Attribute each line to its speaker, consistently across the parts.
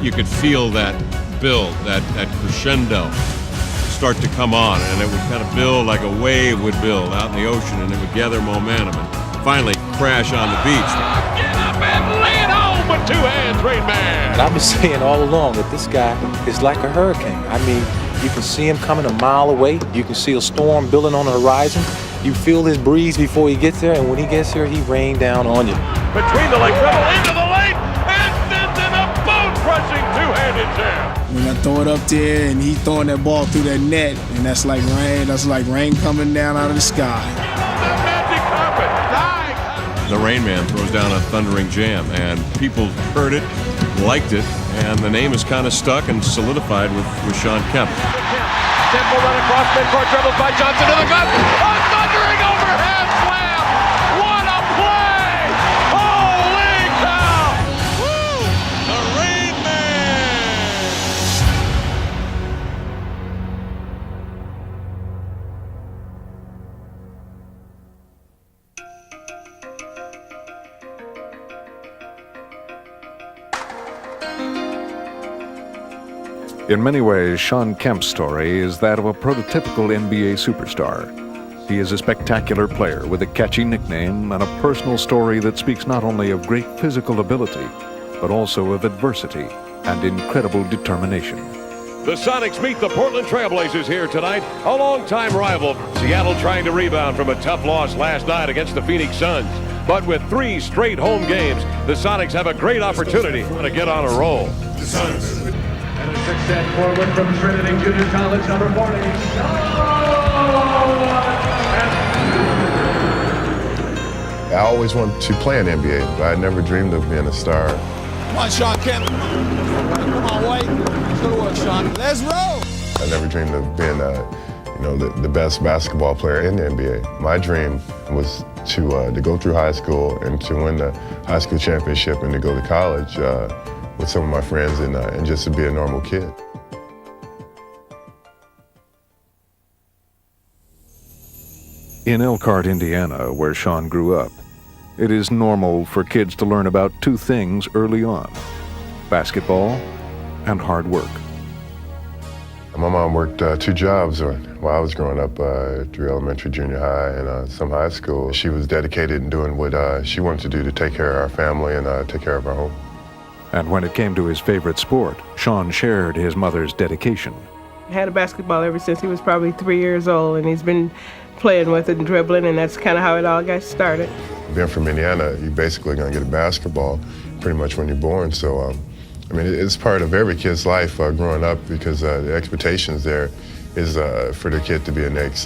Speaker 1: you could feel that build, that crescendo start to come on, and it would kind of build like a wave would build out in the ocean, and it would gather momentum and finally crash on the beach.
Speaker 2: Get up and lay it home with two hands, ReignMan.
Speaker 3: And I've been saying all along that this guy is like a hurricane. I mean, you can see him coming a mile away. You can see a storm building on the horizon. You feel his breeze before he gets there, and when he gets here, he rains down on you.
Speaker 2: Between the leg dribble into the lane, and sends in a bone-crushing two-handed jam.
Speaker 4: When I throw it up there and he throwing that ball through that net, and that's like rain coming down out of the sky.
Speaker 2: That magic carpet.
Speaker 1: The ReignMan throws down a thundering jam, and people heard it, liked it, and the name is kind of stuck and solidified with Shawn Kemp.
Speaker 2: Temple run across midcourt, dribbled by Johnson to the gut. A thundering overhead slam. What a play! Holy cow! Woo! The ReignMan!
Speaker 5: In many ways, Shawn Kemp's story is that of a prototypical NBA superstar. He is a spectacular player with a catchy nickname and a personal story that speaks not only of great physical ability, but also of adversity and incredible determination.
Speaker 2: The Sonics meet the Portland Trailblazers here tonight, a longtime rival. Seattle trying to rebound from a tough loss last night against the Phoenix Suns. But with 3 straight home games, the Sonics have a great opportunity to get on a roll.
Speaker 6: And a 6'10" forward from Trinity Junior College, number 40.
Speaker 7: I always wanted to play in the NBA, but I never dreamed of being a star.
Speaker 4: Come on, Shawn Kemp. Come on, White. Good work, Shawn. Let's roll.
Speaker 7: I never dreamed of being the best basketball player in the NBA. My dream was to go through high school and to win the high school championship and to go to college with some of my friends and just to be a normal kid.
Speaker 5: In Elkhart, Indiana, where Shawn grew up, it is normal for kids to learn about 2 things early on: basketball and hard work.
Speaker 7: My mom worked 2 jobs while I was growing up, through elementary, junior high, and some high school. She was dedicated in doing what she wanted to do to take care of our family and take care of our home.
Speaker 5: And when it came to his favorite sport, Shawn shared his mother's dedication.
Speaker 8: He had a basketball ever since he was probably 3 years old, and he's been playing with it and dribbling, and that's kind of how it all got started.
Speaker 7: Being from Indiana, you're basically going to get a basketball pretty much when you're born. So, I mean, it's part of every kid's life growing up, because the expectations there is for the kid to be a next,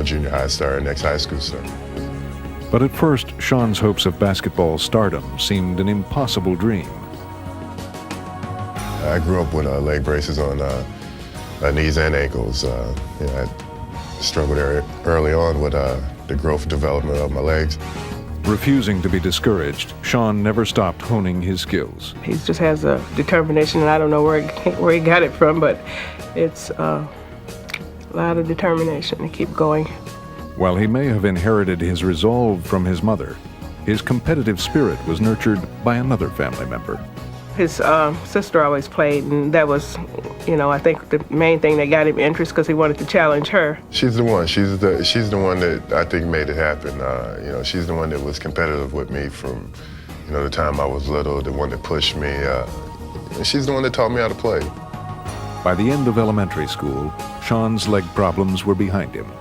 Speaker 7: junior high star, next high school star.
Speaker 5: But at first, Shawn's hopes of basketball stardom seemed an impossible dream.
Speaker 7: I grew up with leg braces on knees and ankles. I struggled early on with the growth and development of my legs.
Speaker 5: Refusing to be discouraged, Shawn never stopped honing his skills.
Speaker 8: He just has a determination, and I don't know where he got it from, but it's a lot of determination to keep going.
Speaker 5: While he may have inherited his resolve from his mother, his competitive spirit was nurtured by another family member.
Speaker 8: His sister always played, and that was, I think the main thing that got him interest, because he wanted to challenge her.
Speaker 7: She's the one. She's the one that I think made it happen. She's the one that was competitive with me from, the time I was little, the one that pushed me. And she's the one that taught me how to play.
Speaker 5: By the end of elementary school, Shawn's leg problems were behind him.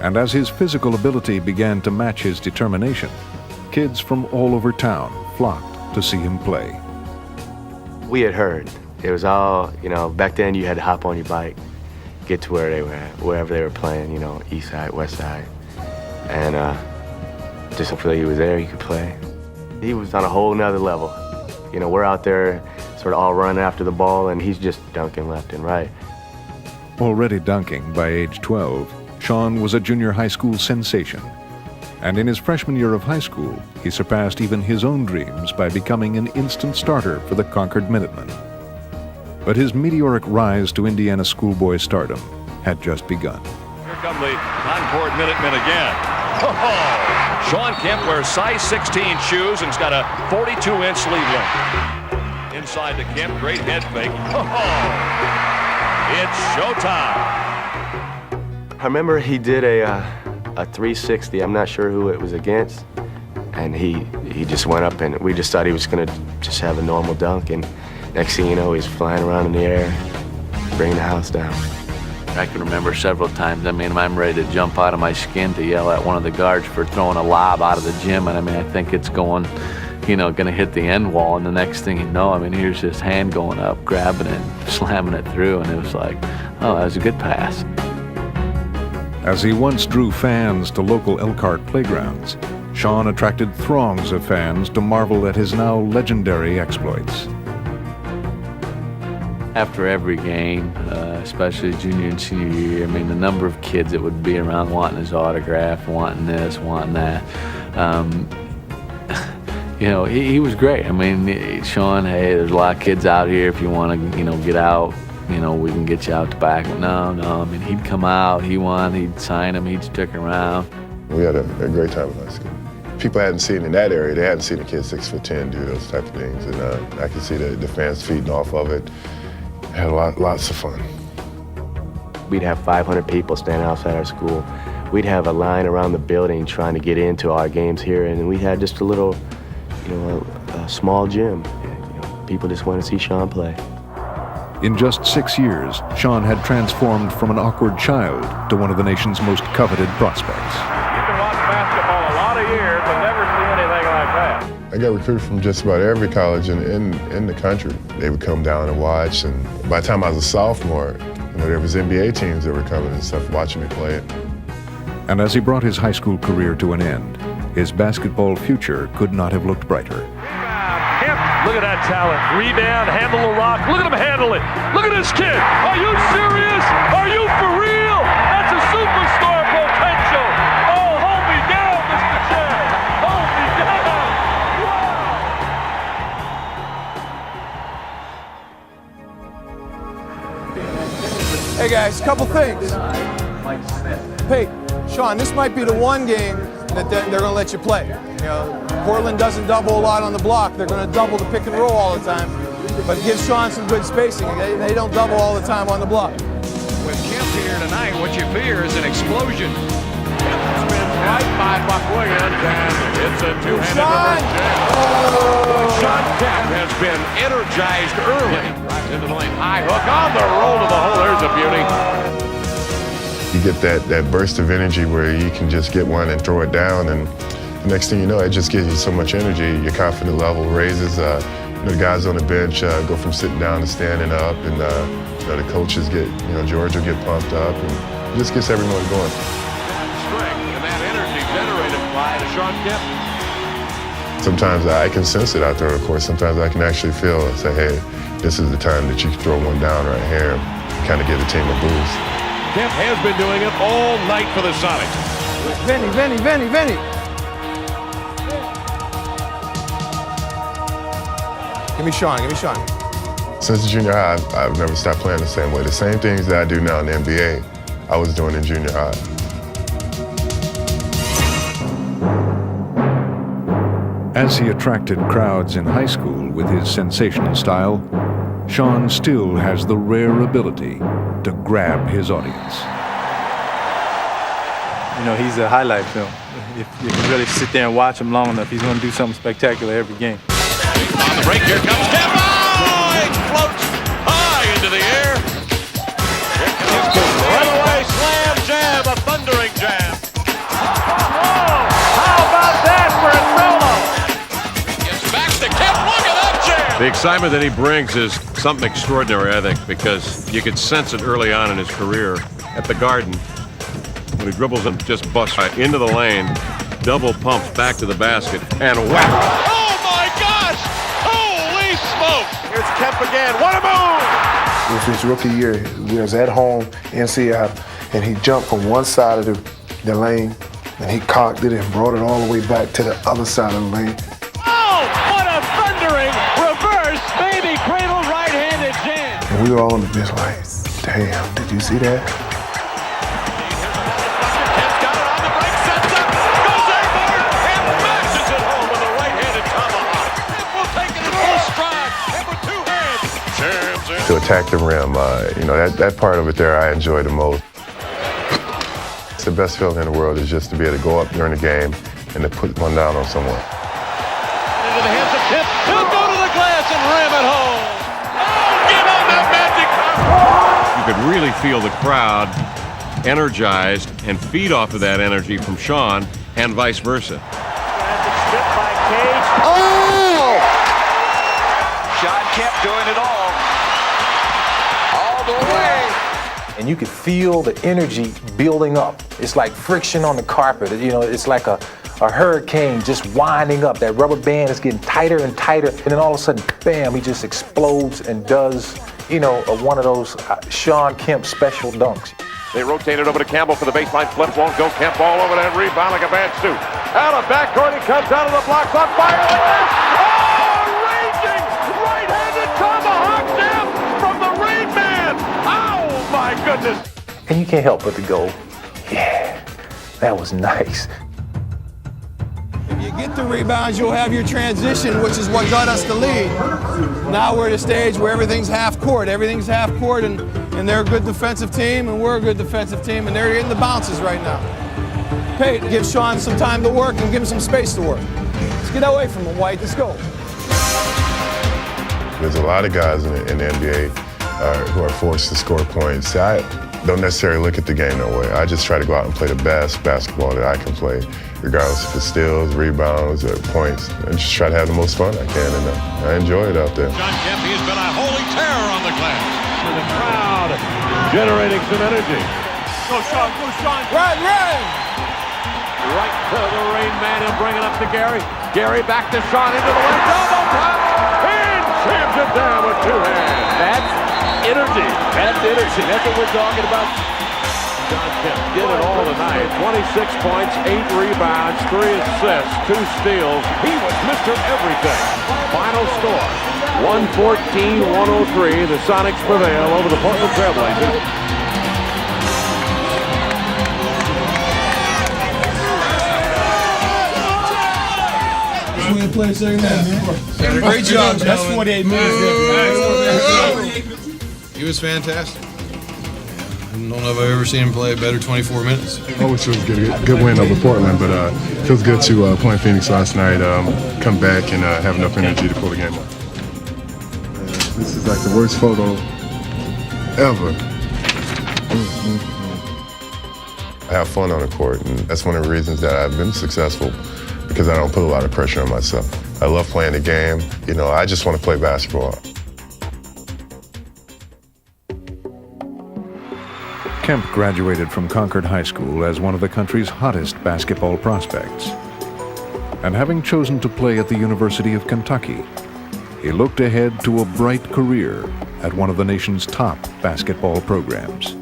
Speaker 5: And as his physical ability began to match his determination, kids from all over town flocked to see him play.
Speaker 9: We had heard. It was all, back then you had to hop on your bike, get to where they were at, wherever they were playing, east side, west side. And just hopefully he was there, he could play. He was on a whole nother level. We're out there sort of all running after the ball, and he's just dunking left and right.
Speaker 5: Already dunking by age 12, Shawn was a junior high school sensation. And in his freshman year of high school, he surpassed even his own dreams by becoming an instant starter for the Concord Minutemen. But his meteoric rise to Indiana schoolboy stardom had just begun.
Speaker 2: Here come the Concord Minutemen again. Shawn Kemp wears size 16 shoes and's got a 42-inch sleeve length. Inside to Kemp, great head fake. It's showtime.
Speaker 9: I remember he did a 360. I'm not sure who it was against. And he just went up, and we just thought he was going to just have a normal dunk. And next thing you know, he's flying around in the air, bringing the house down. I can remember several times, I mean, I'm ready to jump out of my skin to yell at one of the guards for throwing a lob out of the gym. And I mean, I think it's going, you know, going to hit the end wall. And the next thing you know, I mean, here's his hand going up, grabbing it, slamming it through. And it was like, oh, that was a good pass.
Speaker 5: As he once drew fans to local Elkhart playgrounds, Shawn attracted throngs of fans to marvel at his now legendary exploits.
Speaker 9: After every game, especially junior and senior year, I mean, the number of kids that would be around wanting his autograph, wanting this, wanting that. You know, he was great. I mean, Shawn, hey, there's a lot of kids out here. If you want to, you know, get out, you know, we can get you out the back. No, I mean, he'd come out, he'd sign him, he'd stick around.
Speaker 7: We had a great time in high school. People hadn't seen in that area, they hadn't seen a kid 6'10" do those type of things. And I could see the fans feeding off of it. Had lots of fun.
Speaker 9: We'd have 500 people standing outside our school. We'd have a line around the building trying to get into our games here, and we had just a little, you know, a small gym. You know, people just want to see Shawn play.
Speaker 5: In just 6 years, Shawn had transformed from an awkward child to one of the nation's most coveted prospects.
Speaker 6: You can watch basketball a lot of years and never see anything like that.
Speaker 7: I got recruited from just about every college in the country. They would come down and watch, and by the time I was a sophomore, you know, there was NBA teams that were coming and stuff, watching me play.
Speaker 5: And as he brought his high school career to an end, his basketball future could not have looked brighter.
Speaker 6: Kemp, look at that talent. Rebound, handle the rock. Look at him handle it. Look at this kid. Are you serious? Are you for real? That's a superstar potential. Oh, hold me down, Mr. Chair. Hold me down. Wow.
Speaker 10: Hey guys, couple things. Hey, Shawn, this might be the one game that they're going to let you play. You know, Portland doesn't double a lot on the block. They're going to double the pick and roll all the time, but give Shawn some good spacing. They don't double all the time on the block.
Speaker 2: With Kemp here tonight, what you fear is an explosion. Kemp has been right by Buck Williams, and it's a two-handed reverse jam. Shawn Kemp has been energized early. Right into the lane, high hook on the roll to the hole. There's a beauty.
Speaker 7: You get that burst of energy where you can just get one and throw it down, and the next thing you know, it just gives you so much energy. Your confidence level raises. You know, the guys on the bench go from sitting down to standing up, and you know, the coaches get, you know, George will get pumped up, and it just gets everyone going.
Speaker 2: That strength and that energy generated by Shawn Kemp.
Speaker 7: Sometimes I can sense it out there, of course. Sometimes I can actually feel it, say, hey, this is the time that you can throw one down right here and kind of give the team a boost.
Speaker 2: Kemp has been doing it all night for the Sonics.
Speaker 10: Vinny. Give me Shawn.
Speaker 7: Since junior high, I've never stopped playing the same way. The same things that I do now in the NBA, I was doing in junior high.
Speaker 5: As he attracted crowds in high school with his sensational style, Shawn still has the rare ability to grab his audience.
Speaker 3: You know, he's a highlight film. If you can really sit there and watch him long enough, he's going to do something spectacular every game.
Speaker 2: On the break, here comes Kemp. Oh, it floats high into the air. Here comes the runaway slam jam, a thundering jam.
Speaker 6: Oh, how about that for a solo?
Speaker 2: Gets back to Kemp. Look at that jam. The excitement that he brings is something extraordinary, I think, because you could sense it early on in his career at the Garden when he dribbles and just busts right into the lane, double pumps back to the basket, and whack. Oh my gosh! Holy smoke! Here's Kemp again. What a move!
Speaker 11: With his rookie year, we was at home in Seattle, and he jumped from one side of the lane, and he cocked it and brought it all the way back to the other side of the lane.
Speaker 6: Oh, what a thundering reverse baby cradle right-handed jam.
Speaker 11: And we were all on the bench like, damn, did you see that?
Speaker 2: Kemp's got it on the break, sets up, goes airborne, and mashes it home with a right-handed tomahawk. Kemp will take it in full stride. Number 2.
Speaker 7: to attack the rim. That part of it there I enjoy the most. It's the best feeling in the world is just to be able to go up during the game and to put one down on someone.
Speaker 2: Into the hands of Kemp. He'll go to the glass and ram it home. Oh, get on that magic carpet!
Speaker 1: You could really feel the crowd energized and feed off of that energy from Shawn and vice versa.
Speaker 6: Stripped by Cage.
Speaker 10: Oh!
Speaker 6: Shawn Kemp doing it all the way.
Speaker 3: And you could feel the energy building up. It's like friction on the carpet. It's like a hurricane just winding up. That rubber band is getting tighter and tighter. And then all of a sudden, bam, he just explodes and does, one of those Shawn Kemp special dunks.
Speaker 2: They rotate it over to Campbell for the baseline flip. Won't go. Kemp all over that rebound like a bad suit. Out of backcourt, he comes out of the blocks on fire like this. Oh, raging right-handed tomahawk jam from the ReignMan. Oh, my goodness.
Speaker 3: And you can't help but to go, yeah, that was nice.
Speaker 10: If you get the rebounds, you'll have your transition, which is what got us the lead. Now we're at a stage where everything's half court. Everything's half court, and they're a good defensive team, and we're a good defensive team, and they're getting the bounces right now. Pate, give Shawn some time to work and give him some space to work. Let's get away from him, White. Let's go.
Speaker 7: There's a lot of guys in the NBA who are forced to score points. I don't necessarily look at the game that way. I just try to go out and play the best basketball that I can play, regardless if it's steals, rebounds, or points, and just try to have the most fun I can, and I enjoy it out there.
Speaker 2: Shawn Kemp, he has been a holy terror on the glass. For the crowd, generating some energy. Go, Shawn, go, Shawn.
Speaker 10: Right.
Speaker 2: Right to the ReignMan, he'll bring it up to Gary. Gary back to Shawn into the lane, double time, and jams it down with two hands.
Speaker 6: That's energy. That's energy. That's what we're talking about.
Speaker 2: Shawn Kemp did it all tonight. 26 points, 8 rebounds, 3 assists, 2 steals. He was Mr. Everything. Final score, 114-103. The Sonics prevail over the Portland Trailblazers.
Speaker 10: Great job, that's 48 minutes.
Speaker 12: He was fantastic. I don't know if I've ever seen him play a better 24 minutes.
Speaker 7: Always feels good win over Portland, but feels good to play in Phoenix last night, come back and have enough energy to pull the game off. This is like the worst photo ever. I have fun on the court, and that's one of the reasons that I've been successful, because I don't put a lot of pressure on myself. I love playing the game. I just want to play basketball.
Speaker 5: Kemp graduated from Concord High School as one of the country's hottest basketball prospects. And having chosen to play at the University of Kentucky, he looked ahead to a bright career at one of the nation's top basketball programs.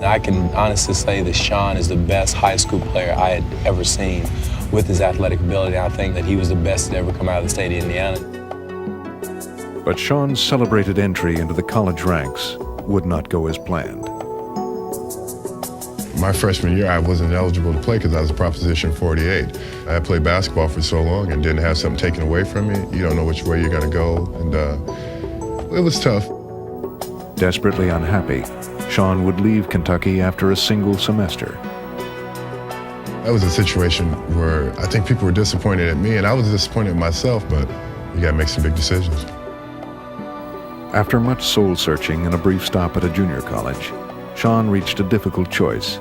Speaker 13: I can honestly say that Shawn is the best high school player I had ever seen with his athletic ability. I think that he was the best to ever come out of the state of Indiana.
Speaker 5: But Shawn's celebrated entry into the college ranks would not go as planned.
Speaker 7: My freshman year, I wasn't eligible to play because I was a Proposition 48. I had played basketball for so long and didn't have something taken away from me. You don't know which way you're going to go, and it was tough.
Speaker 5: Desperately unhappy, Shawn would leave Kentucky after a single semester.
Speaker 7: That was a situation where I think people were disappointed at me, and I was disappointed in myself, but you got to make some big decisions.
Speaker 5: After much soul-searching and a brief stop at a junior college, Shawn reached a difficult choice.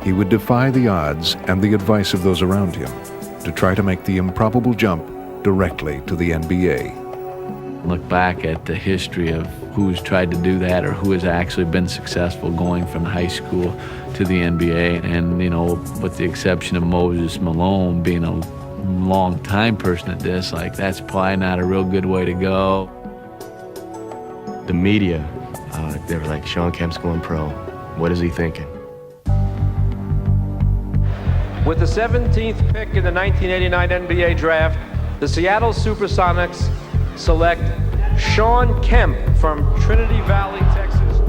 Speaker 5: He would defy the odds and the advice of those around him to try to make the improbable jump directly to the NBA.
Speaker 14: Look back at the history of who's tried to do that or who has actually been successful going from high school to the NBA, and with the exception of Moses Malone being a long time person at this, that's probably not a real good way to go.
Speaker 9: The media, they were like, Shawn Kemp's going pro. What is he thinking?
Speaker 6: With the 17th pick in the 1989 NBA draft, the Seattle Supersonics select Shawn Kemp from Trinity Valley, Texas.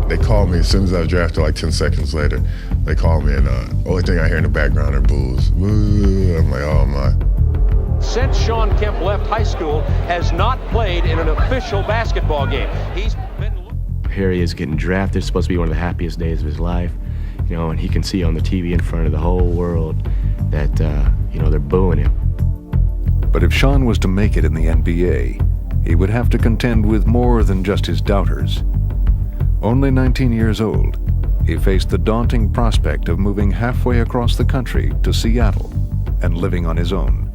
Speaker 7: They called me as soon as I was drafted, like 10 seconds later. They called me, and the only thing I hear in the background are boos. Boo. I'm like, oh my.
Speaker 15: since Shawn Kemp left high school, has not played in an official basketball game. He's been...
Speaker 9: Here he is getting drafted. It's supposed to be one of the happiest days of his life, you know, and he can see on the TV in front of the whole world that, you know, they're booing him.
Speaker 5: But if Shawn was to make it in the NBA, he would have to contend with more than just his doubters. Only 19 years old, he faced the daunting prospect of moving halfway across the country to Seattle and living on his own.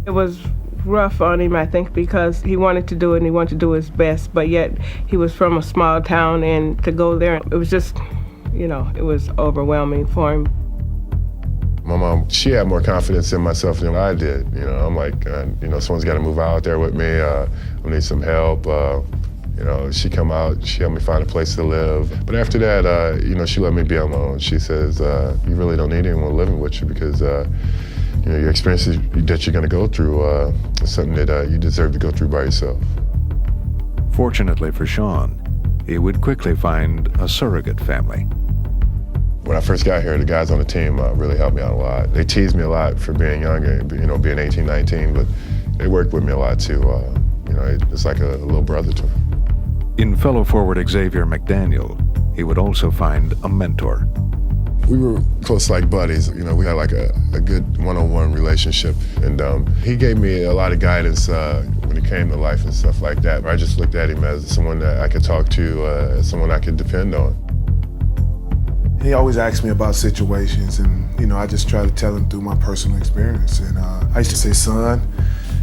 Speaker 8: It was rough on him, I think, because he wanted to do it and he wanted to do his best, but yet he was from a small town, and to go there, it was just, you know, it was overwhelming for him.
Speaker 7: My mom, she had more confidence in myself than I did. You know, I'm like, you know, someone's got to move out there with me. I need some help. You know, she come out, she helped me find a place to live. But after that, you know, she let me be on my own. She says, you really don't need anyone living with you because, you know, your experiences that you're going to go through is something that you deserve to go through by yourself.
Speaker 5: Fortunately for Shawn, he would quickly find a surrogate family.
Speaker 7: When I first got here, the guys on the team really helped me out a lot. They teased me a lot for being younger, you know, being 18, 19, but they worked with me a lot too. You know, it's like a little brother to me.
Speaker 5: In fellow forward Xavier McDaniel, he would also find a mentor.
Speaker 7: We were close like buddies. You know, we had like a good one-on-one relationship. And he gave me a lot of guidance when it came to life and stuff like that. I just looked at him as someone that I could talk to, as someone I could depend on.
Speaker 11: He always asked me about situations, and, you know, I just try to tell him through my personal experience. And I used to say, son,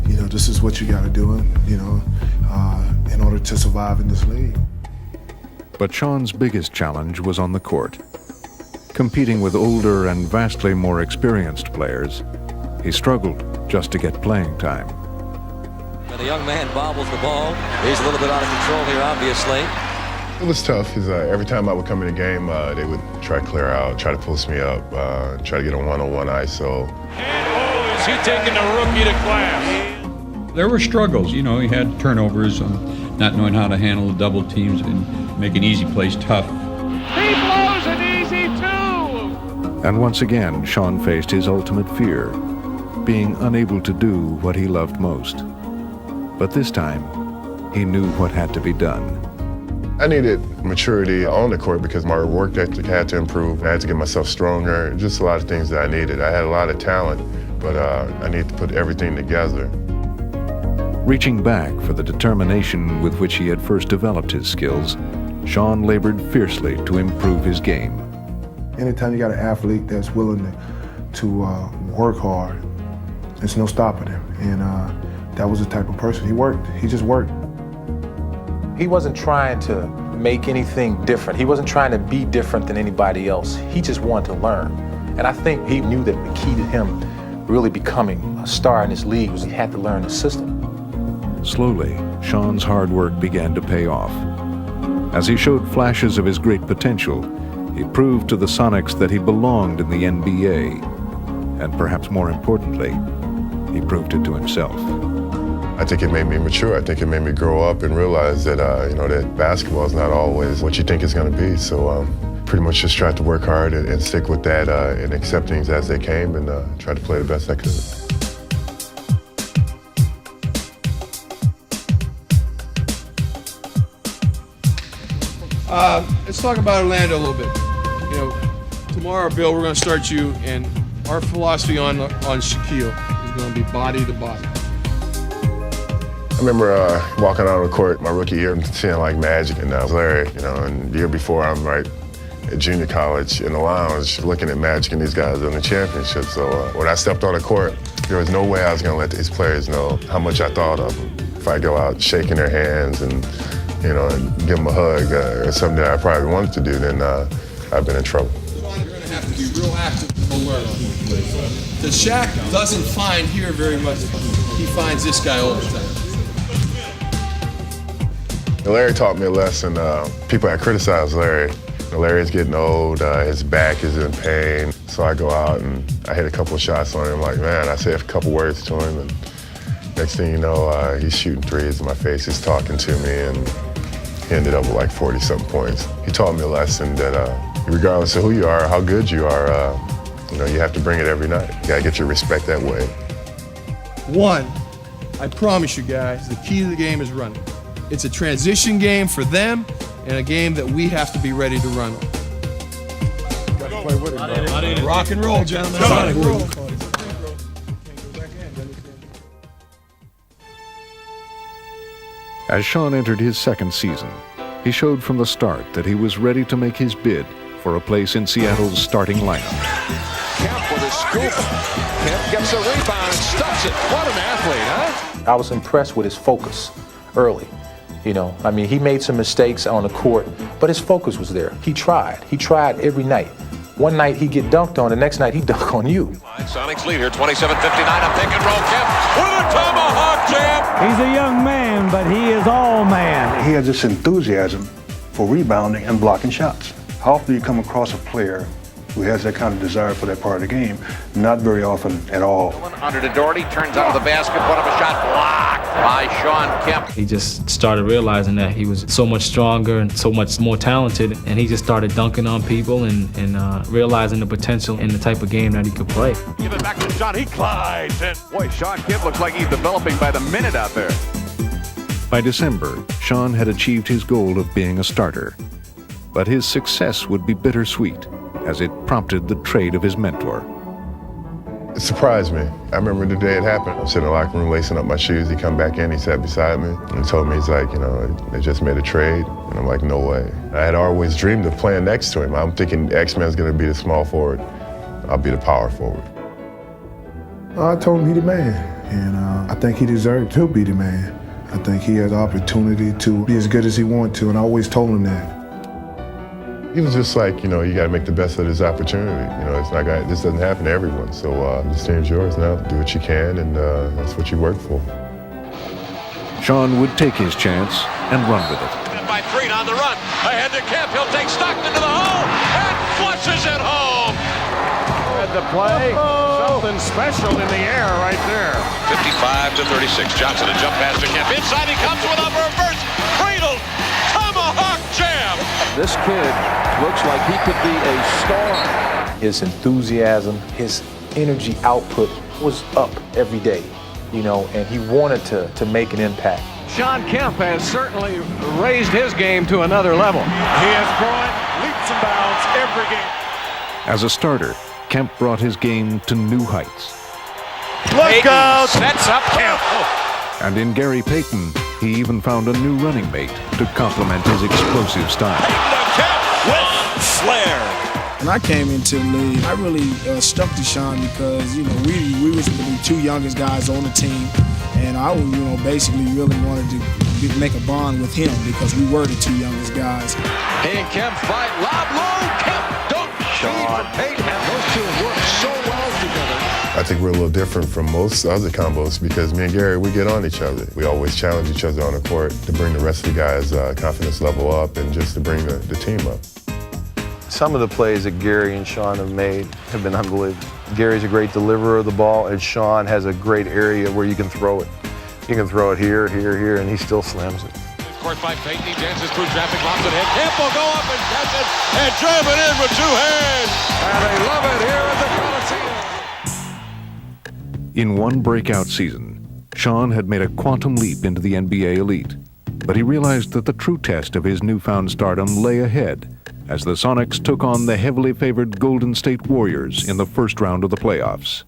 Speaker 11: you know, this is what you got to do, you know, in order to survive in this league.
Speaker 5: But Shawn's biggest challenge was on the court. Competing with older and vastly more experienced players, he struggled just to get playing time.
Speaker 16: And the young man bobbles the ball. He's a little bit out of control here, obviously.
Speaker 7: It was tough because every time I would come in a game, they would try to clear out, try to post me up, try to get a one-on-one ISO.
Speaker 6: And is he taking the rookie to class?
Speaker 17: There were struggles. You know, he had turnovers, not knowing how to handle the double teams and making easy plays tough.
Speaker 6: He blows it easy, too!
Speaker 5: And once again, Shawn faced his ultimate fear, being unable to do what he loved most. But this time, he knew what had to be done.
Speaker 7: I needed maturity on the court because my work ethic had to improve. I had to get myself stronger, just a lot of things that I needed. I had a lot of talent, but I needed to put everything together.
Speaker 5: Reaching back for the determination with which he had first developed his skills, Shawn labored fiercely to improve his game.
Speaker 11: Anytime you got an athlete that's willing to work hard, there's no stopping him. And that was the type of person. He worked. He just worked.
Speaker 3: He wasn't trying to make anything different. He wasn't trying to be different than anybody else. He just wanted to learn. And I think he knew that the key to him really becoming a star in this league was he had to learn the system.
Speaker 5: Slowly, Shawn's hard work began to pay off. As he showed flashes of his great potential, he proved to the Sonics that he belonged in the NBA. And perhaps more importantly, he proved it to himself.
Speaker 7: I think it made me mature. I think it made me grow up and realize that, you know, that basketball is not always what you think it's going to be. So pretty much just tried to work hard and stick with that and accept things as they came and try to play the best I could.
Speaker 18: Let's talk about Orlando a little bit. You know, tomorrow, Bill, we're going to start you, and our philosophy on Shaquille is going to be body to body.
Speaker 7: I remember walking out on the court my rookie year and seeing like Magic and Larry, you know, and the year before I'm right at junior college in the lounge looking at Magic and these guys in the championship. So when I stepped on the court, there was no way I was going to let these players know how much I thought of them. If I go out shaking their hands and, you know, and give them a hug or something that I probably wanted to do, then I've been in trouble.
Speaker 18: Shawn, you're going to have to be real active and alert on this. The Shaq doesn't find here very much. He finds this guy all the time.
Speaker 7: Larry taught me a lesson. People had criticized Larry. Larry's getting old, his back is in pain. So I go out and I hit a couple of shots on him. Like, man, I say a couple words to him, and next thing you know, he's shooting threes in my face. He's talking to me, and he ended up with like 40-something points. He taught me a lesson that regardless of who you are, how good you are, you know, you have to bring it every night. You gotta get your respect that way.
Speaker 18: One, I promise you guys, the key to the game is running. It's a transition game for them and a game that we have to be ready to run on.
Speaker 11: Play with it, bro.
Speaker 18: Rock and roll, gentlemen.
Speaker 11: Sonic roll.
Speaker 5: As Shawn entered his second season, he showed from the start that he was ready to make his bid for a place in Seattle's starting lineup.
Speaker 15: Kemp with a scoop. Kemp gets a rebound and stuffs it. What an athlete, huh?
Speaker 3: I was impressed with his focus early. You know, I mean, he made some mistakes on the court, but his focus was there. He tried. He tried every night. One night he'd get dunked on, the next night he'd dunk on you.
Speaker 2: Sonics lead here, 27-59, a pick and roll. Kemp with a tomahawk jam.
Speaker 19: He's a young man, but he is all man.
Speaker 20: He has this enthusiasm for rebounding and blocking shots. How often do you come across a player who has that kind of desire for that part of the game? Not very often at all.
Speaker 2: Under to Doherty, turns out of the basket, put up a shot blocked by Shawn Kemp.
Speaker 13: He just started realizing that he was so much stronger and so much more talented, and he just started dunking on people and realizing the potential in the type of game that he could play.
Speaker 2: Give it back to Shawn, he glides. And boy, Shawn Kemp looks like he's developing by the minute out there.
Speaker 5: By December, Shawn had achieved his goal of being a starter. But his success would be bittersweet, as it prompted the trade of his mentor.
Speaker 7: It surprised me. I remember the day it happened. I was sitting in the locker room lacing up my shoes. He come back in, he sat beside me, and he told me, he's like, you know, they just made a trade. And I'm like, no way. I had always dreamed of playing next to him. I'm thinking X-Man's gonna be the small forward. I'll be the power forward.
Speaker 11: I told him he the man, and I think he deserved to be the man. I think he had the opportunity to be as good as he wanted to, and I always told him that.
Speaker 7: He was just like, you know, you got to make the best of this opportunity. You know, it's not gonna, this doesn't happen to everyone. So this team's yours now. Do what you can, and that's what you work for.
Speaker 5: Shawn would take his chance and run with it.
Speaker 2: By Freed on the run, ahead to Kemp. He'll take Stockton to the hole and flushes it home.
Speaker 15: Read the play. Something special in the air right there.
Speaker 2: 55-36. Johnson a jump pass to Kemp. Inside he comes with a reverse cradle tomahawk jam.
Speaker 19: This kid looks like he could be a star.
Speaker 3: His enthusiasm, his energy output was up every day, you know, and he wanted to make an impact.
Speaker 15: Shawn Kemp has certainly raised his game to another level. He is growing leaps and bounds every game.
Speaker 5: As a starter, Kemp brought his game to new heights.
Speaker 15: Look out! Sets up Kemp.
Speaker 5: And in Gary Payton, he even found a new running mate to complement his explosive style.
Speaker 15: Kemp with flair.
Speaker 4: When I came into the league, I really stuck to Shawn because, you know, we was the two youngest guys on the team, and I, you know, basically really wanted to make a bond with him because we were the two youngest guys.
Speaker 15: He and Kemp fight. Lob low. Kemp dunk. Shawn Payton. Those two work so well together.
Speaker 7: I think we're a little different from most other combos because me and Gary, we get on each other. We always challenge each other on the court to bring the rest of the guys' confidence level up and just to bring the team up.
Speaker 21: Some of the plays that Gary and Shawn have made have been unbelievable. Gary's a great deliverer of the ball, and Shawn has a great area where you can throw it. You can throw it here, here, here, and he still slams it.
Speaker 2: Court by Payton, he dances through traffic, lobs it ahead. Kemp will go up and catch it and jam it in with two hands. And they love it here at the Coliseum.
Speaker 5: In one breakout season, Shawn had made a quantum leap into the NBA elite, but he realized that the true test of his newfound stardom lay ahead as the Sonics took on the heavily favored Golden State Warriors in the first round of the playoffs.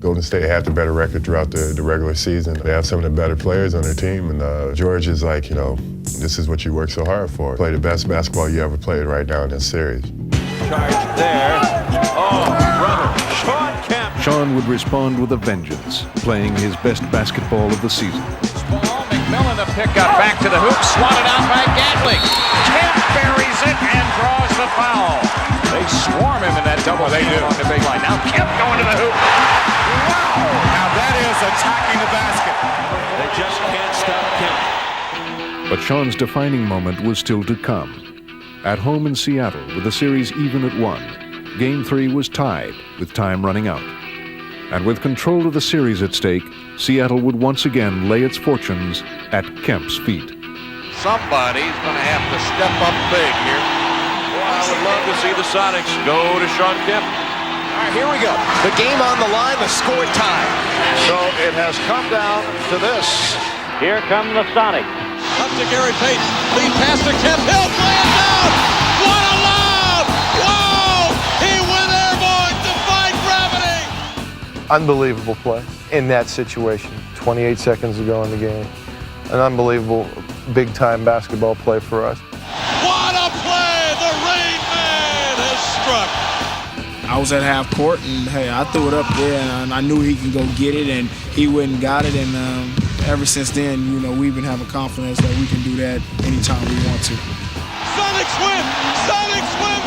Speaker 7: Golden State had the better record throughout the regular season. They have some of the better players on their team, and George is like, you know, this is what you work so hard for. Play the best basketball you ever played right now in this series.
Speaker 15: Charge there. Oh, brother. Shawn Kemp.
Speaker 5: Shawn would respond with a vengeance, playing his best basketball of the season.
Speaker 15: Ball, McMillan the pickup, back to the hoop, swatted out by Gatling. Kemp buries it and draws the foul. They swarm him in that double team on the big line. Now Kemp going to the hoop. Wow! Now that is attacking the basket. They just can't stop Kemp.
Speaker 5: But Shawn's defining moment was still to come. At home in Seattle, with the series even at 1, Game 3 was tied with time running out. And with control of the series at stake, Seattle would once again lay its fortunes at Kemp's feet.
Speaker 2: Somebody's going to have to step up big here. Boy, I would love to see the Sonics go to Shawn Kemp.
Speaker 15: right, here we go. The game on the line, the score tied.
Speaker 19: So it has come down to this.
Speaker 1: Here come the Sonics.
Speaker 15: Up to Gary Payton. Lead pass to Kemp. He'll play it down. What a lob! Whoa! He went airborne, defying gravity.
Speaker 21: Unbelievable play in that situation. 28 seconds to go in the game. An unbelievable big-time basketball play for us.
Speaker 15: What a play! The ReignMan has struck.
Speaker 4: I was at half court, and hey, I threw it up there, and I knew he could go get it, and he went and got it, and ever since then, you know, we've been having confidence that we can do that anytime we want to.
Speaker 15: Sonics win! Sonics win!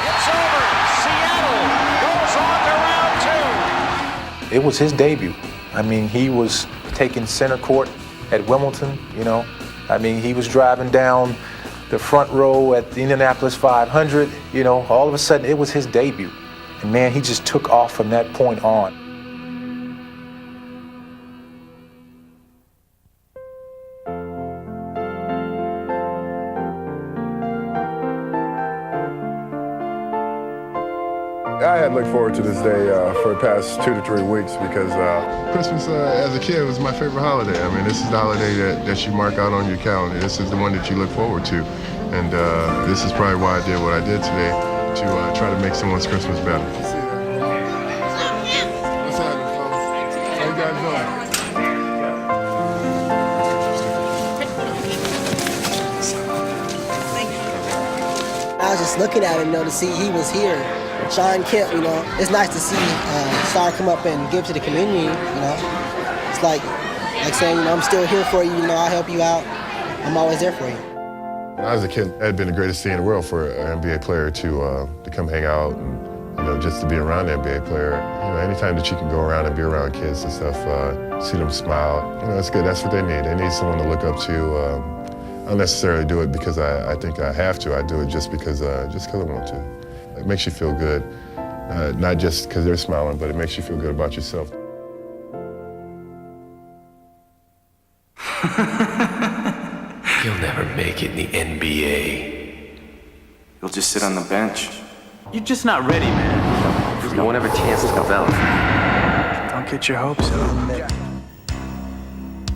Speaker 15: It's over. Seattle goes on to round 2.
Speaker 3: It was his debut. I mean, he was taking center court at Wimbledon, you know. I mean, he was driving down the front row at the Indianapolis 500, you know. All of a sudden, it was his debut. And man, he just took off from that point on.
Speaker 7: I had looked forward to this day for the past 2 to 3 weeks because Christmas as a kid was my favorite holiday. I mean, this is the holiday that you mark out on your calendar. This is the one that you look forward to. And this is probably why I did what I did today, to try to make someone's Christmas better. What's happening, folks? How you guys doing?
Speaker 22: I was just looking at him, you know, to see he was here. Shawn Kemp, you know, it's nice to see Star come up and give to the community, you know. It's like saying, you know, I'm still here for you, you know, I'll help you out. I'm always there for you.
Speaker 7: When I was a kid, it had been the greatest thing in the world for an NBA player to come hang out and, you know, just to be around an NBA player. You know, anytime that you can go around and be around kids and stuff, see them smile, you know, that's good. That's what they need. They need someone to look up to. I don't necessarily do it because I think I have to. I do it just because I want to. It makes you feel good, not just because they're smiling, but it makes you feel good about yourself.
Speaker 23: You'll never make it in the NBA. You'll just sit on the bench.
Speaker 24: You're just not ready, man.
Speaker 23: You won't have a chance to develop.
Speaker 24: Don't get your hopes up.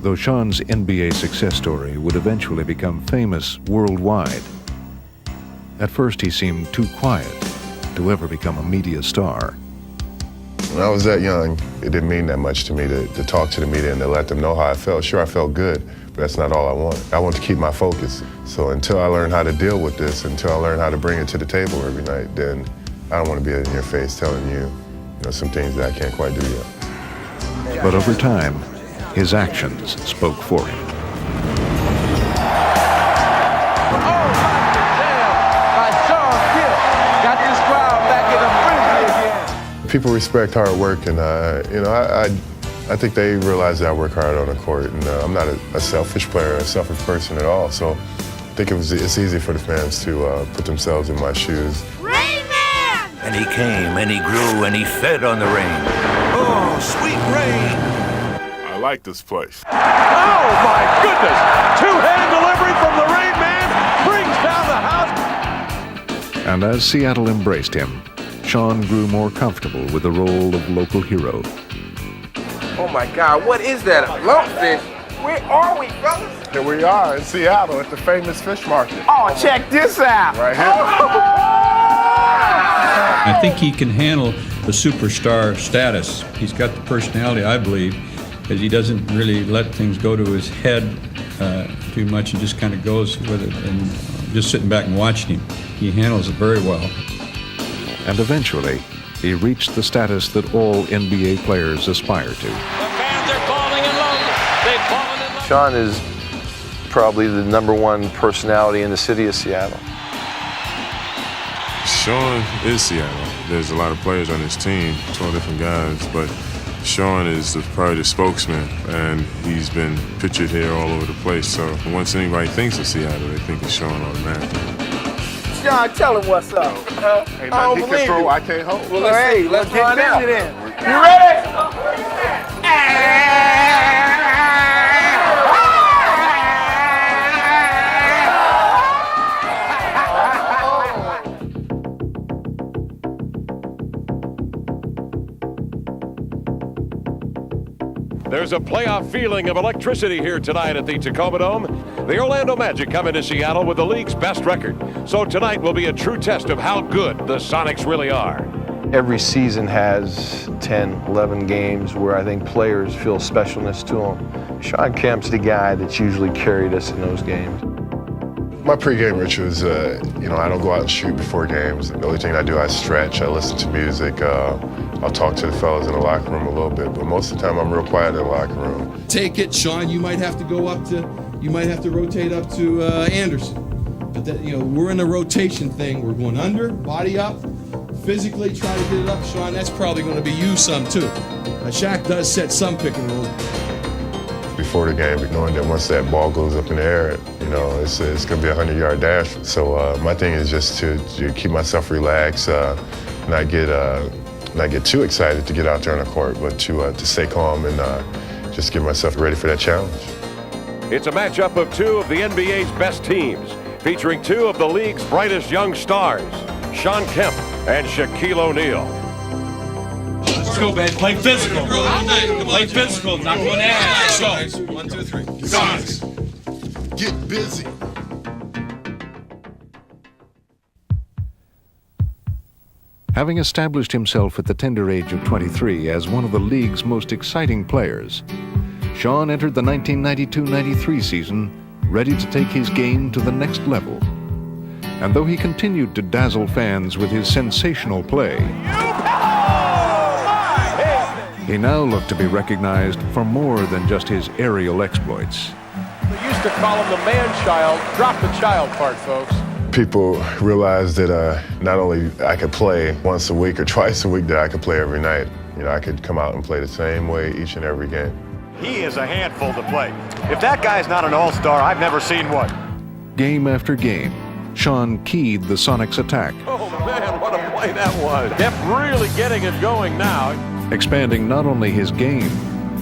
Speaker 5: Though Shawn's NBA success story would eventually become famous worldwide, at first he seemed too quiet to ever become a media star.
Speaker 7: When I was that young, it didn't mean that much to me to talk to the media and to let them know how I felt. Sure, I felt good, but that's not all I want. I want to keep my focus. So until I learn how to deal with this, until I learn how to bring it to the table every night, then I don't want to be in your face telling you, some things that I can't quite do yet.
Speaker 5: But over time, his actions spoke for him.
Speaker 7: People respect hard work, and I think they realize that I work hard on the court, and I'm not a selfish player, a selfish person at all. So I think it's easy for the fans to put themselves in my shoes.
Speaker 25: ReignMan! And he came, and he grew, and he fed on the rain. Oh, sweet rain!
Speaker 7: I like this place.
Speaker 6: Oh my goodness! Two-hand delivery from the ReignMan brings down the house.
Speaker 5: And as Seattle embraced him, Shawn grew more comfortable with the role of local hero.
Speaker 10: Oh my God, what is that? A lumpfish? Where are we, fellas?
Speaker 7: Here we are in Seattle at the famous fish market.
Speaker 10: Oh, check this out.
Speaker 7: Right here.
Speaker 17: I think he can handle the superstar status. He's got the personality, I believe, because he doesn't really let things go to his head too much and just kind of goes with it. And just sitting back and watching him, he handles it very well.
Speaker 5: And eventually, he reached the status that all NBA players aspire to.
Speaker 21: Shawn is probably the #1 personality in the city of Seattle.
Speaker 26: Shawn is Seattle. There's a lot of players on his team, 12 different guys, but Shawn is probably the spokesman, and he's been pictured here all over the place. So once anybody thinks of Seattle, they think of Shawn automatically.
Speaker 10: Shawn, tell him what's up.
Speaker 7: Hey, man, he can throw, I can't hold.
Speaker 10: Well, hey, let's find out. You ready?
Speaker 2: There's a playoff feeling of electricity here tonight at the Tacoma Dome. The Orlando Magic come into Seattle with the league's best record. So tonight will be a true test of how good the Sonics really are.
Speaker 21: Every season has 10, 11 games where I think players feel specialness to them. Shawn Kemp's the guy that's usually carried us in those games.
Speaker 7: My pregame rituals, I don't go out and shoot before games. The only thing I do, I stretch, I listen to music, I'll talk to the fellas in the locker room a little bit, but most of the time I'm real quiet in the locker room.
Speaker 8: Take it, Shawn, you might have to rotate up to Anderson. But that, we're in a rotation thing. We're going under, body up, physically try to get it up, Shawn. That's probably going to be you some too. Shaq does set some pick and rolls.
Speaker 7: Before the game, knowing that once that ball goes up in the air, it's going to be a 100-yard dash. So my thing is just to keep myself relaxed, not get too excited to get out there on the court, but to stay calm and just get myself ready for that challenge.
Speaker 2: It's a matchup of two of the NBA's best teams, featuring two of the league's brightest young stars, Shawn Kemp and Shaquille O'Neal.
Speaker 9: Let's go, man. Play physical. Play physical. Not one ass. Let's go. 1, 2, 3.
Speaker 12: Sonics, get busy.
Speaker 5: Having established himself at the tender age of 23 as one of the league's most exciting players, Shawn entered the 1992-93 season ready to take his game to the next level. And though he continued to dazzle fans with his sensational play, he now looked to be recognized for more than just his aerial exploits.
Speaker 10: They used to call him the man-child. Drop the child part, folks.
Speaker 7: People realized that not only I could play once a week or twice a week, that I could play every night. I could come out and play the same way each and every game.
Speaker 1: He is a handful to play. If that guy's not an all-star, I've never seen one.
Speaker 5: Game after game, Shawn keyed the Sonics' attack.
Speaker 2: Oh man, what a play that was. Kemp really getting it going now.
Speaker 5: Expanding not only his game,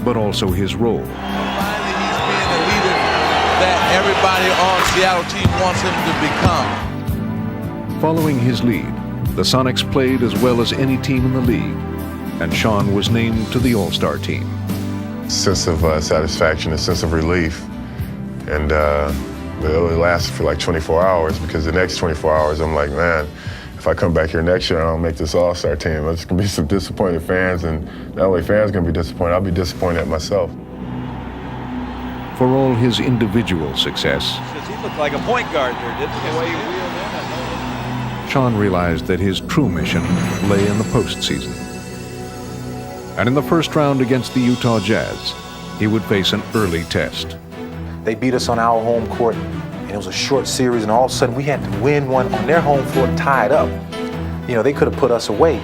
Speaker 5: but also his role.
Speaker 14: Finally, he's being the leader that everybody on Seattle team wants him to become.
Speaker 5: Following his lead, the Sonics played as well as any team in the league, and Shawn was named to the All-Star team.
Speaker 7: Sense of satisfaction, a sense of relief, and it only lasted for like 24 hours because the next 24 hours I'm like, man, if I come back here next year and I don't make this All-Star team, there's going to be some disappointed fans, and not only fans are going to be disappointed, I'll be disappointed at myself.
Speaker 5: For all his individual success,
Speaker 9: He looked like a point guard there, didn't he? The way he wheeled in.
Speaker 5: Shawn realized that his true mission lay in the postseason. And in the first round against the Utah Jazz, he would face an early test.
Speaker 3: They beat us on our home court, and it was a short series, and all of a sudden we had to win one on their home floor tied up. They could have put us away.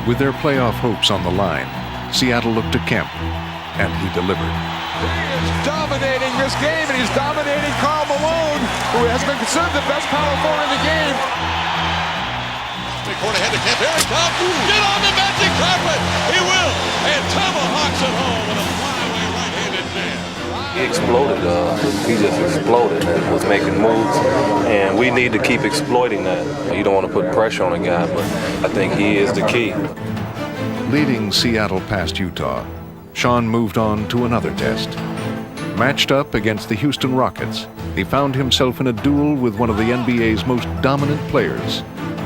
Speaker 5: With their playoff hopes on the line, Seattle looked to Kemp, and he delivered.
Speaker 10: He is dominating this game, and he's dominating Karl Malone, who has been considered the best power forward in the game.
Speaker 16: Big corner ahead to Kemp. Here he comes. Get on the magic carpet. He will. And tomahawks it home with a flyaway right-handed jam.
Speaker 13: He exploded. He just exploded and was making moves, and we need to keep exploiting that. You don't want to put pressure on a guy, but I think he is the key.
Speaker 5: Leading Seattle past Utah, Shawn moved on to another test. Matched up against the Houston Rockets, he found himself in a duel with one of the NBA's most dominant players,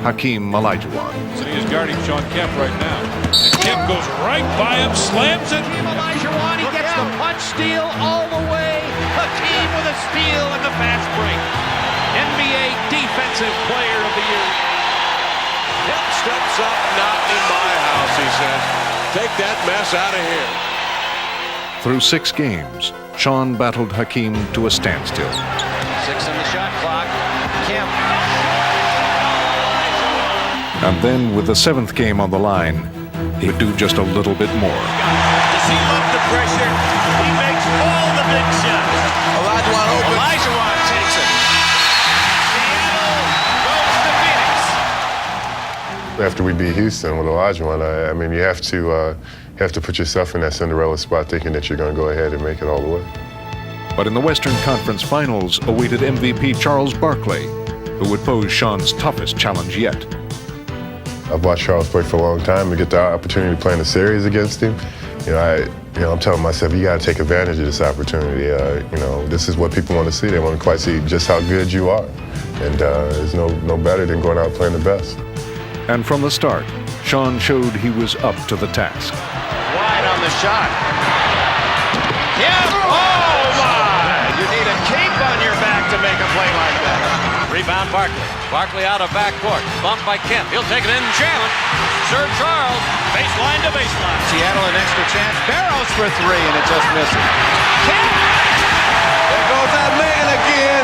Speaker 5: Hakeem Olajuwon.
Speaker 6: So he is guarding Shawn Kemp right now. And Kemp goes right by him, slams it.
Speaker 15: Olajuwon, he gets the punch steal all the way. Hakeem with a steal and the fast break. NBA Defensive Player of the Year.
Speaker 2: Kemp steps up, not in my house, he says. Take that mess out of here.
Speaker 5: Through 6 games, Shawn battled Hakeem to a standstill.
Speaker 15: 6 on the shot clock. Kemp.
Speaker 5: And then, with the 7th game on the line, he would do just a little bit more.
Speaker 15: Does he love the pressure? He makes all the big shots.
Speaker 14: Olajuwon open.
Speaker 15: Olajuwon takes it. Seattle goes to Phoenix.
Speaker 7: After we beat Houston with Olajuwon, I mean, you have to put yourself in that Cinderella spot thinking that you're going to go ahead and make it all the way.
Speaker 5: But in the Western Conference Finals awaited MVP Charles Barkley, who would pose Shawn's toughest challenge yet.
Speaker 7: I've watched Charles play for a long time. To get the opportunity to play in a series against him, You know, I'm telling myself, you got to take advantage of this opportunity. You know, this is what people want to see. They want to quite see just how good you are. And there's no better than going out playing the best.
Speaker 5: And from the start, Shawn showed he was up to the task.
Speaker 15: Wide on the shot. Kemp! Oh, my! You need a cape on your back to make a play like that. Rebound Barkley. Barkley out of backcourt. Bumped by Kemp. He'll take it in and jam it. Sir Charles, baseline to baseline. Seattle an extra chance. Barrows for three, and it just misses. Kemp!
Speaker 14: There goes that man again.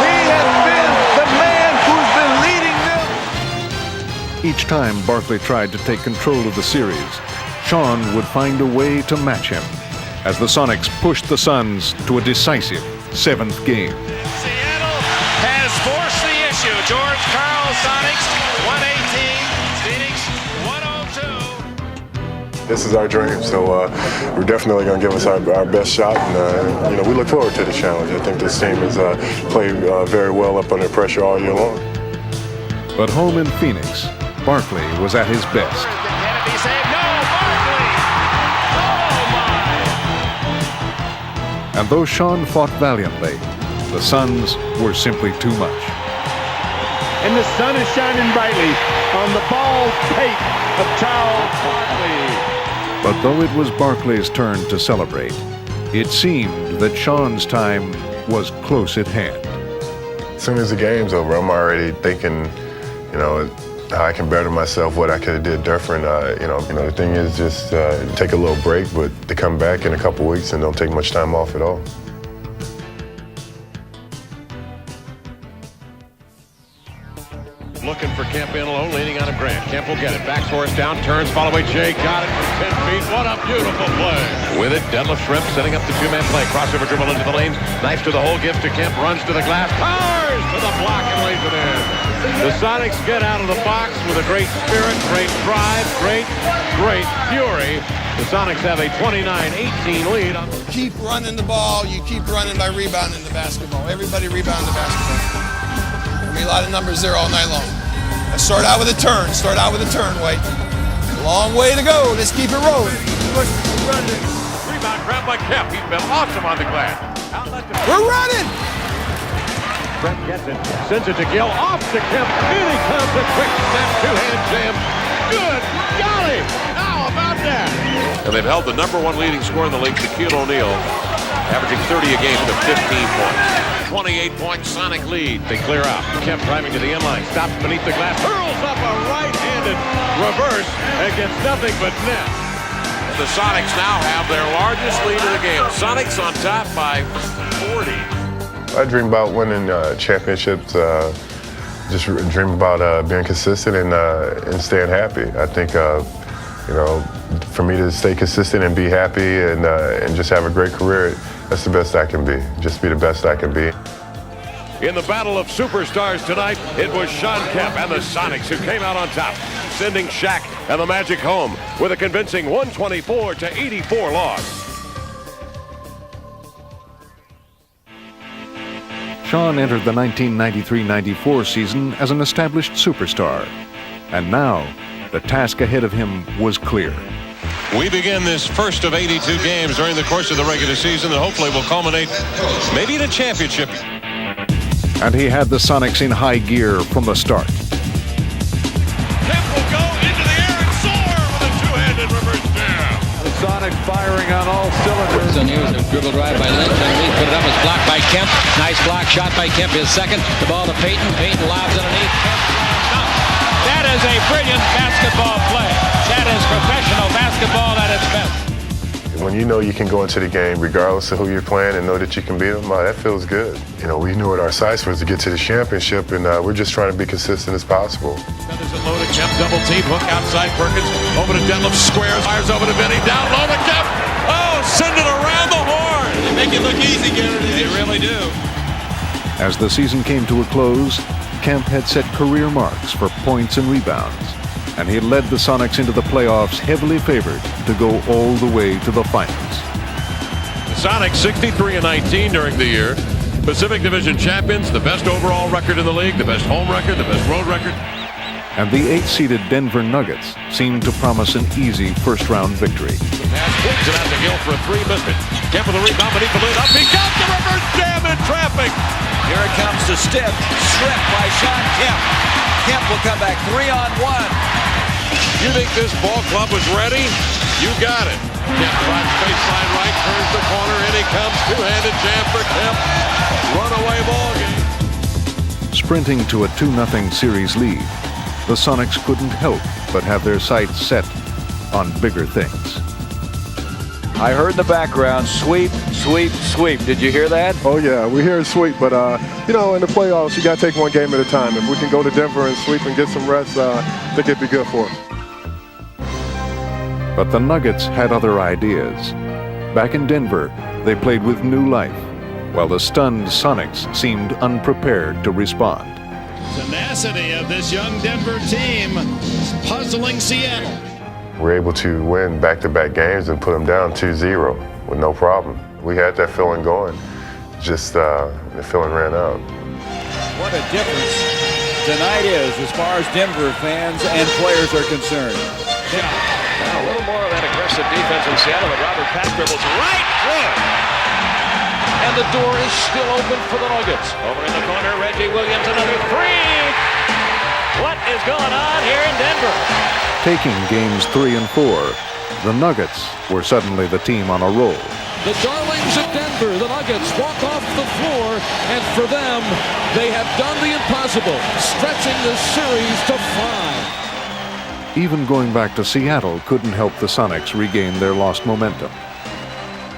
Speaker 14: He has been the man who's been leading them.
Speaker 5: Each time Barkley tried to take control of the series, Shawn would find a way to match him as the Sonics pushed the Suns to a decisive 7th game.
Speaker 15: Seattle has forced the issue. George Karl Sonics, 118. Phoenix, 102.
Speaker 7: This is our dream, so we're definitely going to give us our best shot, and you know, we look forward to the challenge. I think this team has played very well up under pressure all year long.
Speaker 5: But home in Phoenix, Barkley was at his best.
Speaker 15: Can it be saved? No, Barkley! Oh, my!
Speaker 5: And though Shawn fought valiantly, the Suns were simply too much.
Speaker 6: And the sun is shining brightly on the bald pate of Charles Barkley.
Speaker 5: But though it was Barkley's turn to celebrate, it seemed that Shawn's time was close at hand.
Speaker 7: As soon as the game's over, I'm already thinking, you know, how I can better myself, what I could have did different. You know, the thing is just take a little break, but to come back in a couple weeks and don't take much time off at all.
Speaker 2: Looking for Kemp in alone, leaning on him, Grant. Kemp will get it. Back force down, turns, follow away. Jay got it from 10 feet. What a beautiful play. With it, deadlift shrimp, setting up the two-man play. Crossover dribble into the lanes. Knife to the hole, gives to Kemp, runs to the glass. Powers to the block and lays it in. The Sonics get out of the box with a great spirit, great drive, great fury. The Sonics have a 29-18 lead.
Speaker 10: Keep running the ball. You keep running by rebounding the basketball. Everybody rebound the basketball. There'll be a lot of numbers there all night long. Let's start out with a turn. Start out with a turn, White. Long way to go. Let's keep it rolling.
Speaker 2: Rebound grabbed by Kemp. He's been awesome on the glass.
Speaker 10: We're running.
Speaker 2: Brett gets it. Sends it to Gill. Off to Kemp. In he comes. A quick step. Two-hand jam. Good golly. How about that? And they've held the #1 leading scorer in the league, Shaquille O'Neal, averaging 30 a game to 15 points. 28-point Sonic lead. They clear out. Kemp driving to the inline. Stops beneath the glass. Hurls up a right-handed reverse and gets nothing but net. The Sonics now have their largest lead of the game. Sonics on top by 40.
Speaker 7: I dream about winning championships. Just dream about being consistent and staying happy. I think, you know, for me to stay consistent and be happy and just have a great career, that's the best I can be. Just be the best I can be.
Speaker 2: In the battle of superstars tonight, it was Shawn Kemp and the Sonics who came out on top, sending Shaq and the Magic home with a convincing 124-84 loss.
Speaker 5: Shawn entered the 1993-94 season as an established superstar. And now, the task ahead of him was clear.
Speaker 2: We begin this first of 82 games during the course of the regular season that hopefully will culminate maybe in a championship.
Speaker 5: And he had the Sonics in high gear from the start.
Speaker 2: Kemp will go into the air and soar with a two-handed reverse jam.
Speaker 6: The Sonics firing on all cylinders.
Speaker 4: And here's a dribble drive by Lynch underneath. Put it up, it's blocked by Kemp. Nice block shot by Kemp. His second. The ball to Payton. Payton lobs underneath. Kemp slams dunk. That is a brilliant basketball play. That is professional basketball at its best.
Speaker 7: When you know you can go into the game regardless of who you're playing and know that you can beat them, that feels good. You know, we knew what our sights was to get to the championship, and we're just trying to be consistent as possible.
Speaker 2: Feathers it low to Kemp, double team, hook outside Perkins, over to Detlef, squares, fires over to Vinny, down low to Kemp. Oh, send it around the horn.
Speaker 9: They make it look easy, Garrett. They really do.
Speaker 5: As the season came to a close, Kemp had set career marks for points and rebounds, and he led the Sonics into the playoffs heavily favored to go all the way to the finals.
Speaker 2: The Sonics 63-19 during the year. Pacific Division champions, the best overall record in the league, the best home record, the best road record.
Speaker 5: And the 8-seeded Denver Nuggets seemed to promise an easy first-round victory.
Speaker 2: Pass flips it out to Gill for a three, missed it. Kemp with the rebound beneath the lid. Up he got the reverse jam in traffic.
Speaker 15: Here it comes to Stiff. Stripped by Shawn Kemp. Kemp will come back 3-on-1.
Speaker 2: You think this ball club was ready? You got it. Kemp drives baseline right, turns the corner, in he comes. Two-handed jam for Kemp. Runaway ball game.
Speaker 5: Sprinting to a 2-0 series lead, the Sonics couldn't help but have their sights set on bigger things.
Speaker 15: I heard in the background, sweep, sweep, sweep. Did you hear that?
Speaker 11: Oh, yeah, we hear sweep, but, you know, in the playoffs, you got to take one game at a time. If we can go to Denver and sweep and get some rest, I think it'd be good for us.
Speaker 5: But the Nuggets had other ideas. Back in Denver, they played with new life, while the stunned Sonics seemed unprepared to respond.
Speaker 18: Tenacity of this young Denver team puzzling Seattle.
Speaker 7: We're able to win back-to-back games and put them down 2-0 with no problem. We had that feeling going, just the feeling ran out.
Speaker 15: What a difference tonight is as far as Denver fans and players are concerned.
Speaker 2: Yeah. Now a little more of that aggressive defense in Seattle, but Robert Pack dribbles right through. And the door is still open for the Nuggets. Over in the corner, Reggie Williams, another three. What is going on here in Denver?
Speaker 5: Taking games 3 and 4, the Nuggets were suddenly the team on a roll.
Speaker 19: The darlings of Denver, the Nuggets, walk off the floor, and for them, they have done the impossible, stretching this series to 5.
Speaker 5: Even going back to Seattle couldn't help the Sonics regain their lost momentum.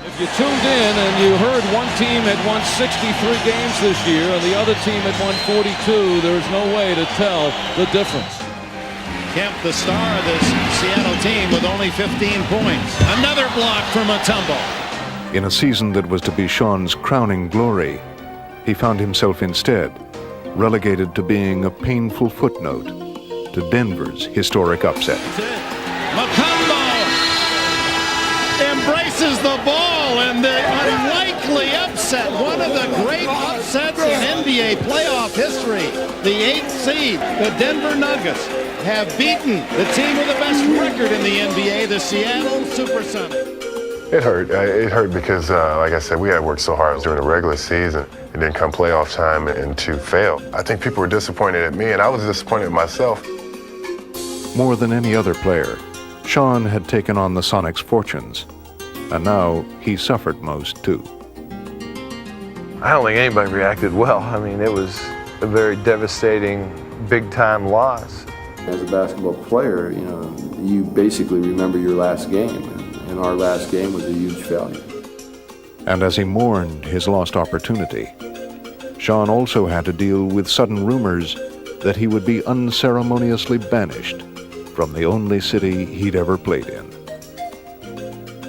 Speaker 19: If you tuned in and you heard one team had won 63 games this year and the other team had won 42, there's no way to tell the difference.
Speaker 18: Kemp, the star of this Seattle team, with only 15 points. Another block from Mutombo.
Speaker 5: In a season that was to be Shawn's crowning glory, he found himself instead relegated to being a painful footnote to Denver's historic upset.
Speaker 18: Mutombo embraces the ball, and the unlikely upset, one of the great upsets in NBA playoff history. The 8th seed, the Denver Nuggets, have beaten the team with the best record in the NBA, the Seattle Supersonics.
Speaker 7: It hurt. It hurt because, like I said, we had worked so hard during the regular season, and then come playoff time and to fail. I think people were disappointed at me, and I was disappointed in myself.
Speaker 5: More than any other player, Shawn had taken on the Sonics' fortunes, and now he suffered most too.
Speaker 21: I don't think anybody reacted well. I mean, it was a very devastating, big-time loss.
Speaker 20: As a basketball player, you know, you basically remember your last game, and our last game was a huge failure.
Speaker 5: And as he mourned his lost opportunity, Shawn also had to deal with sudden rumors that he would be unceremoniously banished from the only city he'd ever played in.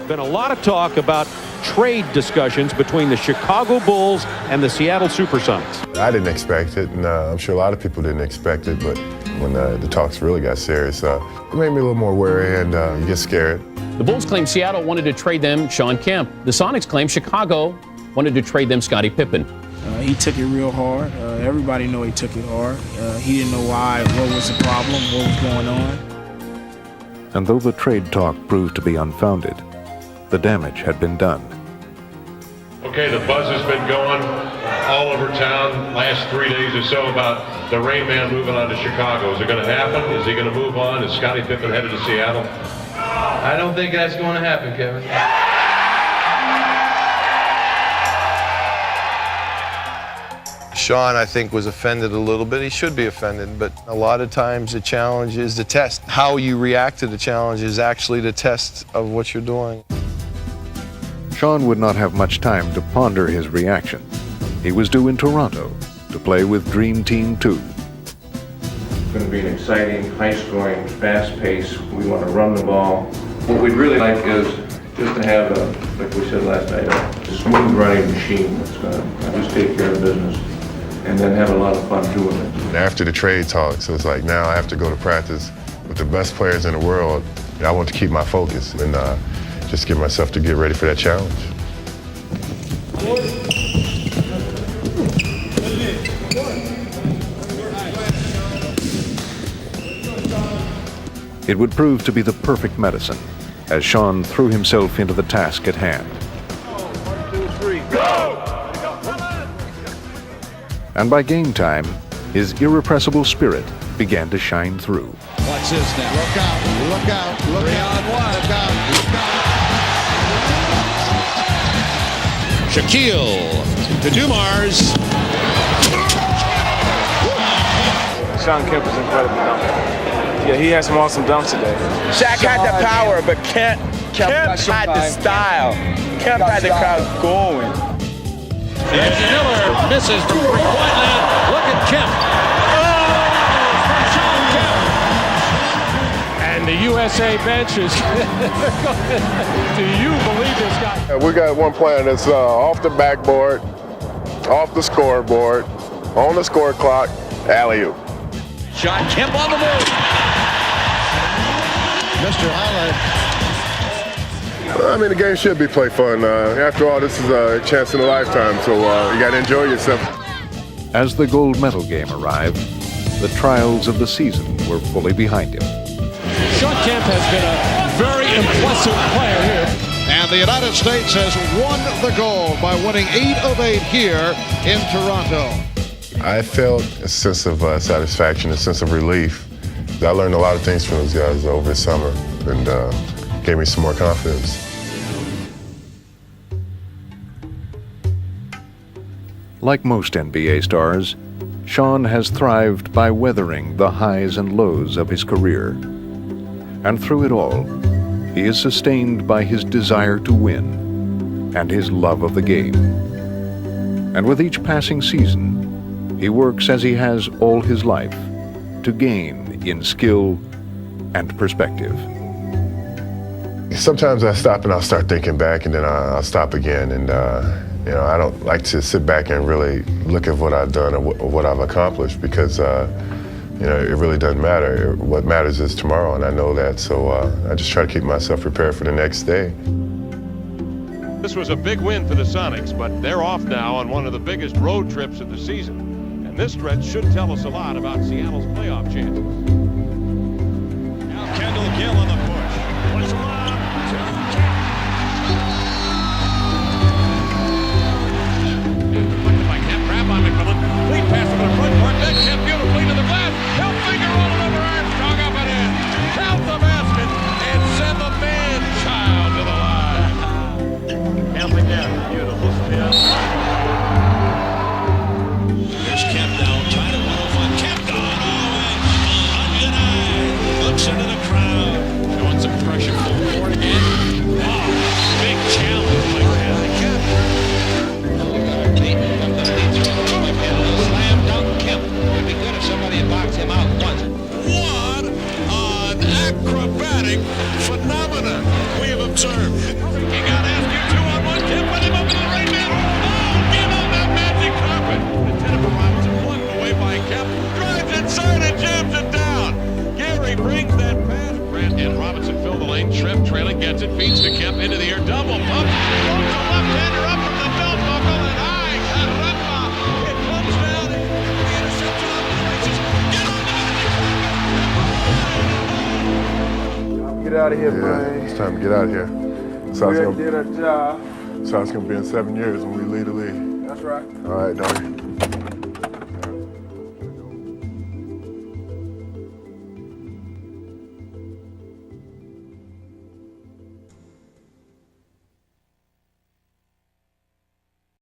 Speaker 22: Been a lot of talk about trade discussions between the Chicago Bulls and the Seattle Supersonics.
Speaker 7: I didn't expect it, and I'm sure a lot of people didn't expect it, but when the talks really got serious, it made me a little more wary, and you get scared.
Speaker 23: The Bulls claim Seattle wanted to trade them Shawn Kemp. The Sonics claim Chicago wanted to trade them Scottie Pippen.
Speaker 27: He took it real hard. Everybody know he took it hard. He didn't know why, what was the problem, what was going on.
Speaker 5: And though the trade talk proved to be unfounded, the damage had been done.
Speaker 2: Okay, the buzz has been going all over town last 3 days or so about the ReignMan moving on to Chicago. Is it going to happen? Is he going to move on? Is Scottie Pippen headed to Seattle?
Speaker 28: I don't think that's going to happen, Kevin.
Speaker 21: Shawn, I think, was offended a little bit. He should be offended, but a lot of times the challenge is the test. How you react to the challenge is actually the test of what you're doing.
Speaker 5: Shawn would not have much time to ponder his reaction. He was due in Toronto to play with Dream Team 2.
Speaker 29: It's going to be an exciting, high-scoring, fast-paced. We want to run the ball. What we'd really like is just to have, like we said last night, a smooth running machine that's going to just take care of business and then have a lot of fun doing it.
Speaker 7: And after the trade talk, so it's like now I have to go to practice with the best players in the world. And I want to keep my focus and just get myself to get ready for that challenge.
Speaker 5: It would prove to be the perfect medicine as Shawn threw himself into the task at hand.
Speaker 6: 1, 2, 3, go!
Speaker 5: And by game time, his irrepressible spirit began to shine through.
Speaker 18: Watch this now. Look out, look out, look out, look out, look out.
Speaker 22: Shaquille to Dumars.
Speaker 27: Shawn Kemp is incredible dunker. Yeah, he had some awesome dunks today.
Speaker 1: Shaq had the power, but Kemp had the style. Kemp had the crowd going.
Speaker 22: Reggie Miller misses from three-point land. Look at Kemp. Oh, Shawn Kemp.
Speaker 6: And the USA bench is. Do you believe this guy?
Speaker 11: We got one plan that's off the backboard, off the scoreboard, on the score clock, alley-oop.
Speaker 22: Shawn Kemp on the move.
Speaker 18: Mr. Highlight.
Speaker 11: I mean, the game should be play fun. After all, this is a chance in a lifetime, so you got to enjoy yourself.
Speaker 5: As the gold medal game arrived, the trials of the season were fully behind him.
Speaker 22: Shawn Kemp has been a very impressive player here.
Speaker 18: And the United States has won the gold by winning 8 of 8 here in Toronto.
Speaker 7: I felt a sense of satisfaction, a sense of relief. I learned a lot of things from those guys over the summer and gave me some more confidence.
Speaker 5: Like most NBA stars, Shawn has thrived by weathering the highs and lows of his career. And through it all, he is sustained by his desire to win and his love of the game. And with each passing season, he works as he has all his life to gain in skill and perspective.
Speaker 7: Sometimes I stop and I'll start thinking back, and then I'll stop again. And you know, I don't like to sit back and really look at what I've done or what I've accomplished, because you know, it really doesn't matter. What matters is tomorrow, and I know that. So I just try to keep myself prepared for the next day.
Speaker 2: This was a big win for the Sonics, but they're off now on one of the biggest road trips of the season. And this stretch should tell us a lot about Seattle's playoff chances.
Speaker 22: Now Kendall Gill on the push. What's wrong?
Speaker 2: Deflected by Kemp, grab by McMillan. Lead pass to the front court. Then Kemp beautifully to the glass. He'll finger roll it over Armstrong up and in. Count the basket and send the man-child to the line.
Speaker 6: Kemp again. Beautiful spin.
Speaker 22: There's Kemp now, trying to 105. Kemp going all the way. Undenied. Looks into the crowd. Showing some pressure full court again. Wow, big challenge by Kemp. Slam dunk Kemp. Would be good if somebody had boxed him out once. What an acrobatic phenomenon we have observed.
Speaker 2: You got to ask you 2-on-1. Kemp put him up to the ReignMan. Oh, give him that magic carpet. The Jennifer Robinson plucked away by Kemp. Drives inside and jams it down. Gary brings that pass. Grant and Robinson fill the lane. Shrimp trailing, gets it, feeds to Kemp into the air. Double pump. Throws a left-hander up from the belt buckle and high. Caramba. It comes down. The interception on the races. Get on the
Speaker 11: Get out of here, Brian. It's time to get out of here. So
Speaker 27: We did a job.
Speaker 11: it's going to be in 7 years when we lead the league.
Speaker 27: That's right.
Speaker 11: All right, dog.